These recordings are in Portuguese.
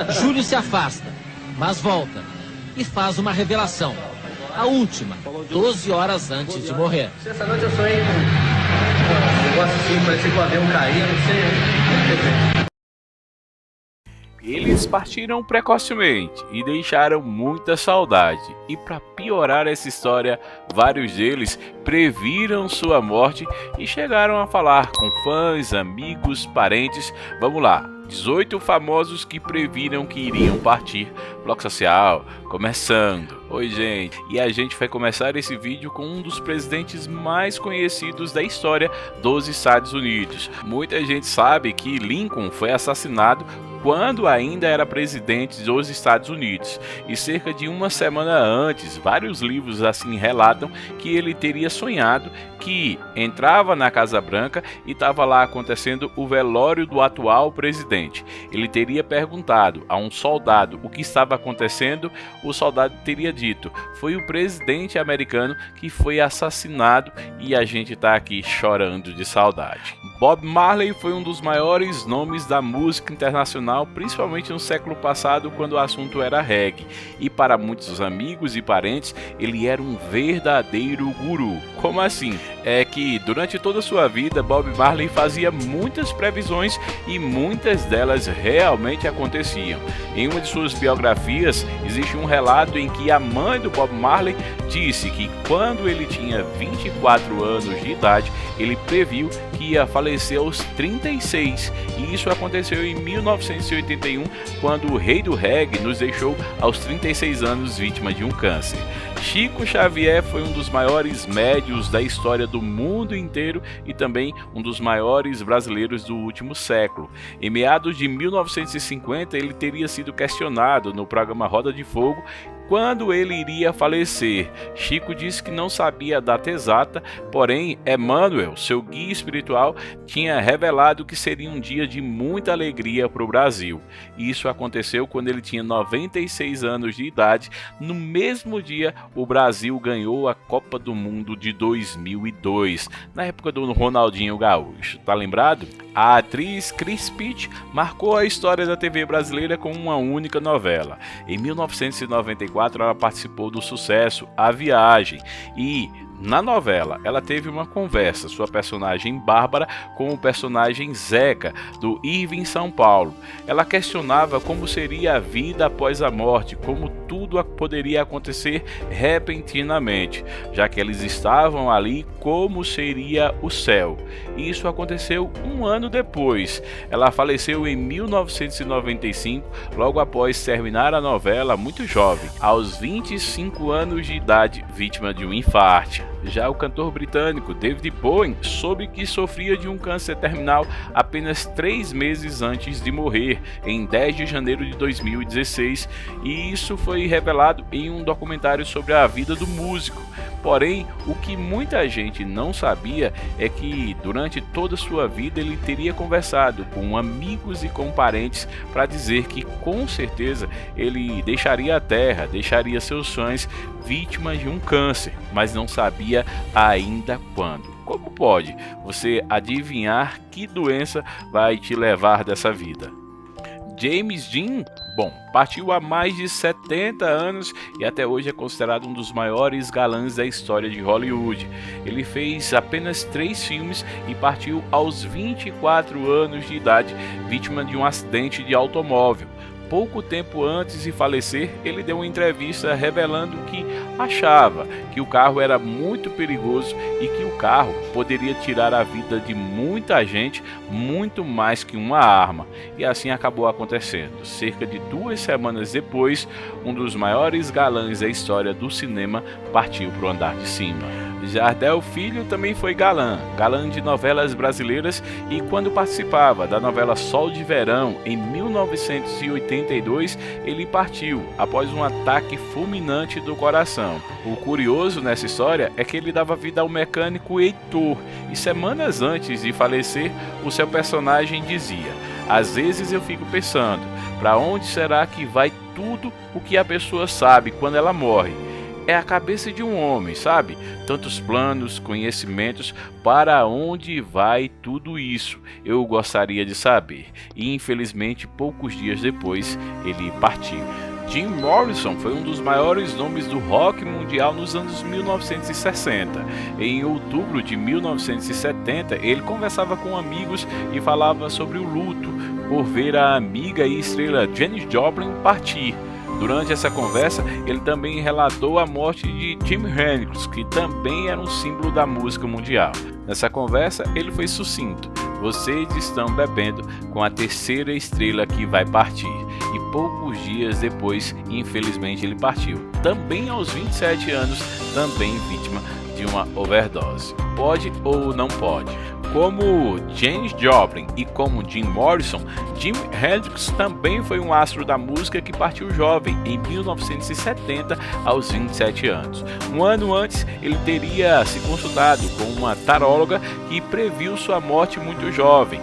Júlio se afasta, mas volta e faz uma revelação. A última, 12 horas antes de morrer. Essa noite eu sonhei com um negócio assim, parecia que o avião caía, não sei. Eles partiram precocemente e deixaram muita saudade. E para piorar essa história, vários deles previram sua morte e chegaram a falar com fãs, amigos, parentes. Vamos lá, 18 famosos que previram que iriam partir. Bloco Social, começando. Oi gente, e a gente vai começar esse vídeo com um dos presidentes mais conhecidos da história dos Estados Unidos. Muita gente sabe que Lincoln foi assassinado quando ainda era presidente dos Estados Unidos, e cerca de uma semana antes, vários livros assim relatam que ele teria sonhado que entrava na Casa Branca e estava lá acontecendo o velório do atual presidente. Ele teria perguntado a um soldado o que estava acontecendo, o soldado teria dito: foi o presidente americano que foi assassinado, e a gente está aqui chorando de saudade. Bob Marley foi um dos maiores nomes da música internacional, principalmente no século passado, quando o assunto era reggae, e para muitos amigos e parentes ele era um verdadeiro guru. Como assim? É que durante toda a sua vida Bob Marley fazia muitas previsões e muitas delas realmente aconteciam. Em uma de suas biografias existe um relato em que a mãe do Bob Marley disse que quando ele tinha 24 anos de idade ele previu que ia falecer aos 36, e isso aconteceu em 1981, quando o rei do reggae nos deixou aos 36 anos vítima de um câncer. Chico Xavier foi um dos maiores médiuns da história do mundo inteiro e também um dos maiores brasileiros do último século. Em meados de 1950 ele teria sido questionado no programa Roda de Fogo quando ele iria falecer. Chico disse que não sabia a data exata, porém Emmanuel, seu guia espiritual, tinha revelado que seria um dia de muita alegria para o Brasil. Isso aconteceu quando ele tinha 96 anos de idade. No mesmo dia, o Brasil ganhou a Copa do Mundo de 2002, na época do Ronaldinho Gaúcho. Tá lembrado? A atriz Cris Pitty marcou a história da TV brasileira com uma única novela. Em 1994, ela participou do sucesso A Viagem, e na novela ela teve uma conversa, sua personagem Bárbara, com o personagem Zeca, do Irving São Paulo. Ela questionava como seria a vida após a morte, como tudo poderia acontecer repentinamente, já que eles estavam ali, como seria o céu. E isso aconteceu um ano depois. Ela faleceu em 1995, logo após terminar a novela, muito jovem, aos 25 anos de idade, vítima de um infarto. Já o cantor britânico David Bowie soube que sofria de um câncer terminal apenas 3 meses antes de morrer, em 10 de janeiro de 2016, e isso foi revelado em um documentário sobre a vida do músico. Porém, o que muita gente não sabia é que durante toda a sua vida ele teria conversado com amigos e com parentes para dizer que com certeza ele deixaria a terra, deixaria seus fãs vítimas de um câncer, mas não sabia ainda quando. Como pode você adivinhar que doença vai te levar dessa vida? James Dean, partiu há mais de 70 anos e até hoje é considerado um dos maiores galãs da história de Hollywood. Ele fez apenas 3 filmes e partiu aos 24 anos de idade, vítima de um acidente de automóvel. Pouco tempo antes de falecer, ele deu uma entrevista revelando que achava que o carro era muito perigoso e que o carro poderia tirar a vida de muita gente, muito mais que uma arma. E assim acabou acontecendo. Cerca de 2 semanas depois, um dos maiores galãs da história do cinema partiu para o andar de cima. Jardel Filho também foi galã de novelas brasileiras, e quando participava da novela Sol de Verão, em 1982, ele partiu após um ataque fulminante do coração. O curioso nessa história é que ele dava vida ao mecânico Heitor, e semanas antes de falecer, o seu personagem dizia: às vezes eu fico pensando, para onde será que vai tudo o que a pessoa sabe quando ela morre? é a cabeça de um homem, sabe? Tantos planos, conhecimentos, para onde vai tudo isso? Eu gostaria de saber. E infelizmente, poucos dias depois, ele partiu. Jim Morrison foi um dos maiores nomes do rock mundial nos anos 1960. Em outubro de 1970, ele conversava com amigos e falava sobre o luto por ver a amiga e estrela Janis Joplin partir. Durante essa conversa, ele também relatou a morte de Jimi Hendrix, que também era um símbolo da música mundial. Nessa conversa, ele foi sucinto: vocês estão bebendo com a terceira estrela que vai partir. E poucos dias depois, infelizmente, ele partiu. Também aos 27 anos, também vítima de uma overdose. Pode ou não pode? Como Janis Joplin e como Jim Morrison, Jimi Hendrix também foi um astro da música que partiu jovem em 1970 aos 27 anos. Um ano antes, ele teria se consultado com uma taróloga que previu sua morte muito jovem.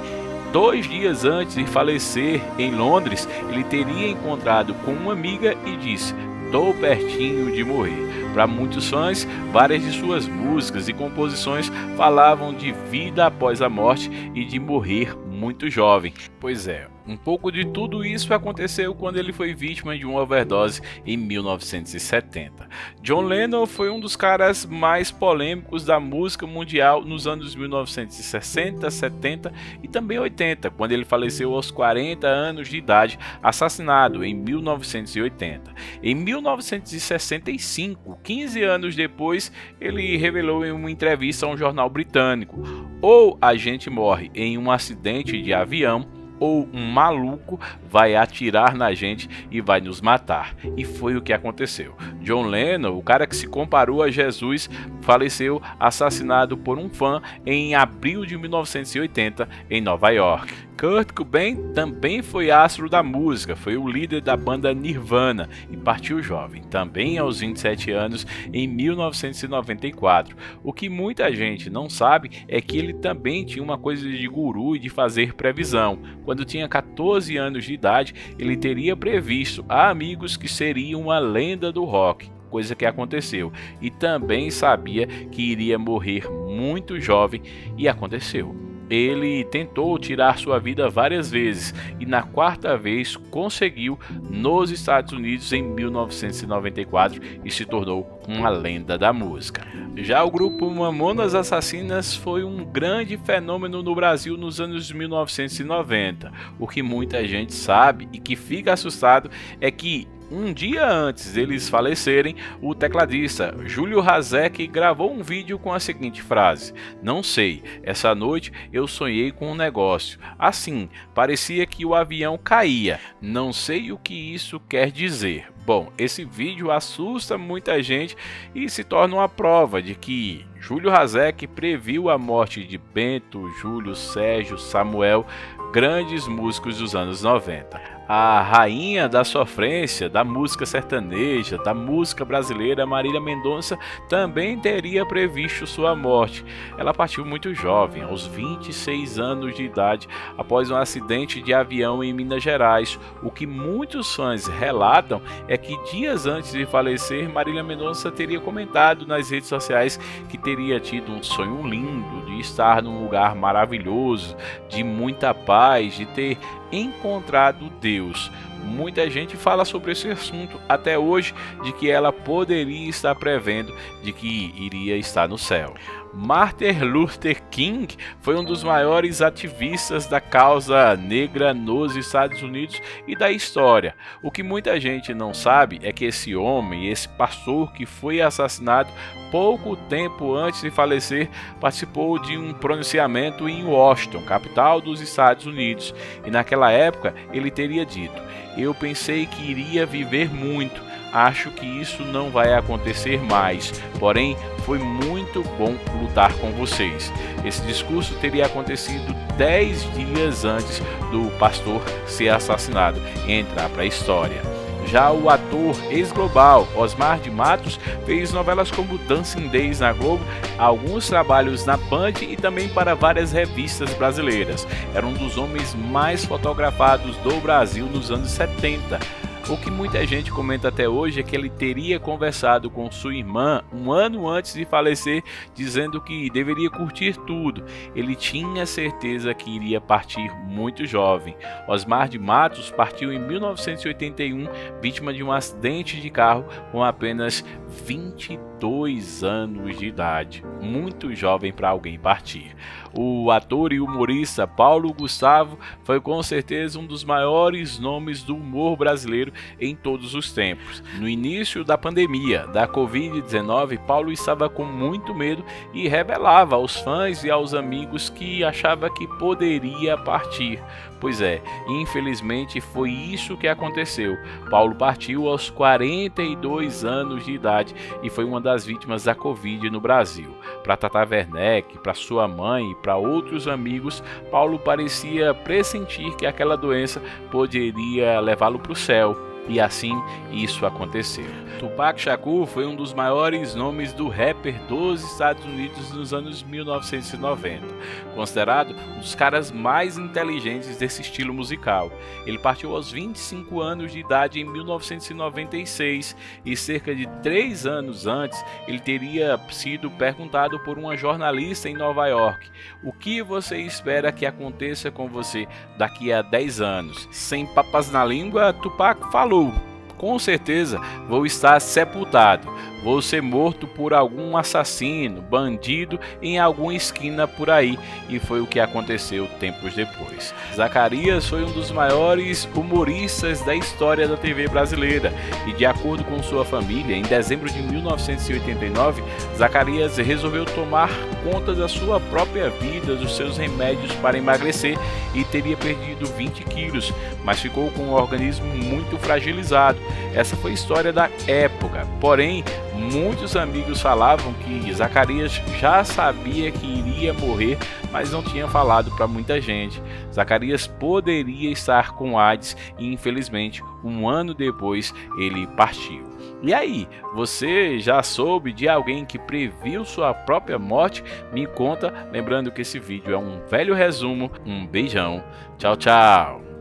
2 dias antes de falecer em Londres, ele teria encontrado com uma amiga e disse: "Estou pertinho de morrer". Para muitos fãs, várias de suas músicas e composições falavam de vida após a morte e de morrer muito jovem. Pois é, um pouco de tudo isso aconteceu quando ele foi vítima de uma overdose em 1970. John Lennon foi um dos caras mais polêmicos da música mundial nos anos 1960, 70 e também 80, quando ele faleceu aos 40 anos de idade, assassinado em 1980. Em 1965, 15 anos depois, ele revelou em uma entrevista a um jornal britânico: ou a gente morre em um acidente de avião, ou um maluco vai atirar na gente e vai nos matar. E foi o que aconteceu. John Lennon, o cara que se comparou a Jesus, faleceu assassinado por um fã em abril de 1980 em Nova York. Kurt Cobain também foi astro da música, foi o líder da banda Nirvana e partiu jovem, também aos 27 anos, em 1994. O que muita gente não sabe é que ele também tinha uma coisa de guru e de fazer previsão. Quando tinha 14 anos de idade, ele teria previsto a amigos que seria uma lenda do rock, coisa que aconteceu, e também sabia que iria morrer muito jovem, e aconteceu. Ele tentou tirar sua vida várias vezes e na 4ª vez conseguiu nos Estados Unidos em 1994 e se tornou uma lenda da música. Já o grupo Mamonas Assassinas foi um grande fenômeno no Brasil nos anos 1990. O que muita gente sabe e que fica assustado é que um dia antes deles falecerem, o tecladista Júlio Hazek gravou um vídeo com a seguinte frase: "Não sei, essa noite eu sonhei com um negócio. Assim, parecia que o avião caía. Não sei o que isso quer dizer." Bom, esse vídeo assusta muita gente e se torna uma prova de que Júlio Hazek previu a morte de Bento, Júlio, Sérgio, Samuel, grandes músicos dos anos 90. A rainha da sofrência, da música sertaneja, da música brasileira, Marília Mendonça, também teria previsto sua morte. Ela partiu muito jovem, aos 26 anos de idade, após um acidente de avião em Minas Gerais. O que muitos fãs relatam é que dias antes de falecer, Marília Mendonça teria comentado nas redes sociais que teria tido um sonho lindo de estar num lugar maravilhoso, de muita paz, de ter encontrado Deus. Muita gente fala sobre esse assunto até hoje, de que ela poderia estar prevendo de que iria estar no céu. Martin Luther King foi um dos maiores ativistas da causa negra nos Estados Unidos e da história. O que muita gente não sabe é que esse homem, esse pastor que foi assassinado pouco tempo antes de falecer, participou de um pronunciamento em Washington, capital dos Estados Unidos. E naquela época ele teria dito: "Eu pensei que iria viver muito. Acho que isso não vai acontecer mais, porém foi muito bom lutar com vocês." Esse discurso teria acontecido 10 dias antes do pastor ser assassinado e entrar para a história. Já o ator ex-global Osmar de Matos fez novelas como Dancing Days na Globo, alguns trabalhos na Band e também para várias revistas brasileiras. Era um dos homens mais fotografados do Brasil nos anos 70. O que muita gente comenta até hoje é que ele teria conversado com sua irmã um ano antes de falecer, dizendo que deveria curtir tudo. Ele tinha certeza que iria partir muito jovem. Osmar de Matos partiu em 1981, vítima de um acidente de carro com apenas 22 anos de idade. Muito jovem para alguém partir. O ator e humorista Paulo Gustavo foi com certeza um dos maiores nomes do humor brasileiro em todos os tempos. No início da pandemia da Covid-19, Paulo estava com muito medo e revelava aos fãs e aos amigos que achava que poderia partir. Pois é, infelizmente foi isso que aconteceu. Paulo partiu aos 42 anos de idade e foi uma das vítimas da Covid no Brasil. Para Tata Werneck, para sua mãe e para outros amigos, Paulo parecia pressentir que aquela doença poderia levá-lo para o céu. E assim isso aconteceu. Tupac Shakur foi um dos maiores nomes do rapper dos Estados Unidos nos anos 1990, considerado um dos caras mais inteligentes desse estilo musical. Ele partiu aos 25 anos de idade em 1996 e cerca de 3 anos antes ele teria sido perguntado por uma jornalista em Nova York: o que você espera que aconteça com você daqui a 10 anos? Sem papas na língua, Tupac falou: com certeza vou estar sepultado, vou ser morto por algum assassino, bandido em alguma esquina por aí. E foi o que aconteceu tempos depois. Zacarias foi um dos maiores humoristas da história da TV brasileira e, de acordo com sua família, em dezembro de 1989, Zacarias resolveu tomar conta da sua própria vida, dos seus remédios para emagrecer, e teria perdido 20 quilos, mas ficou com o organismo muito fragilizado. Essa foi a história da época, porém muitos amigos falavam que Zacarias já sabia que iria morrer, mas não tinha falado para muita gente. Zacarias poderia estar com AIDS e, infelizmente, um ano depois ele partiu. E aí, você já soube de alguém que previu sua própria morte? Me conta, lembrando que esse vídeo é um velho resumo. Um beijão, tchau, tchau!